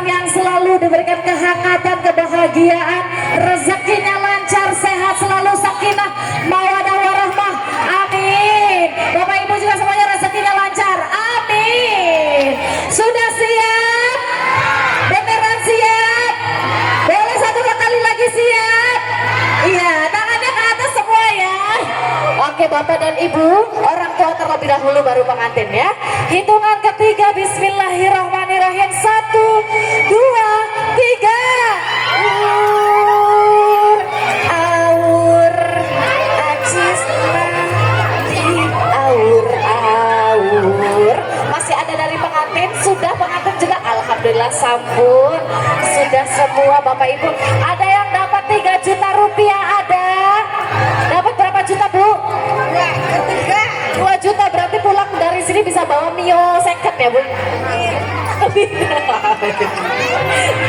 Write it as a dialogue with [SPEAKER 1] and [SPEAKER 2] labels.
[SPEAKER 1] yang selalu diberikan kehangatan, kebahagiaan, rezekinya lancar, sehat selalu, sakinah, mawadah warahmah. Amin. Bapak Ibu juga semuanya rezekinya lancar. Amin. Sudah siap? Beneran siap? Boleh satu kali lagi siap? Iya, tangannya ke atas semua ya. Oke, Bapak dan Ibu, orang tua terlebih dahulu baru pengantin ya. Hitungan ketiga, bismillahirrahmanirrahim. 1, 2, 3. Aur, acis nanti, aur. Masih ada dari pengantin? Sudah pengantin juga? Alhamdulillah sampun. Sudah semua Bapak Ibu. Ada yang dapat 3 juta rupiah ada? Dapat berapa juta Bu? 2 juta, berarti pulang dari sini bisa bawa Mio second ya Bu?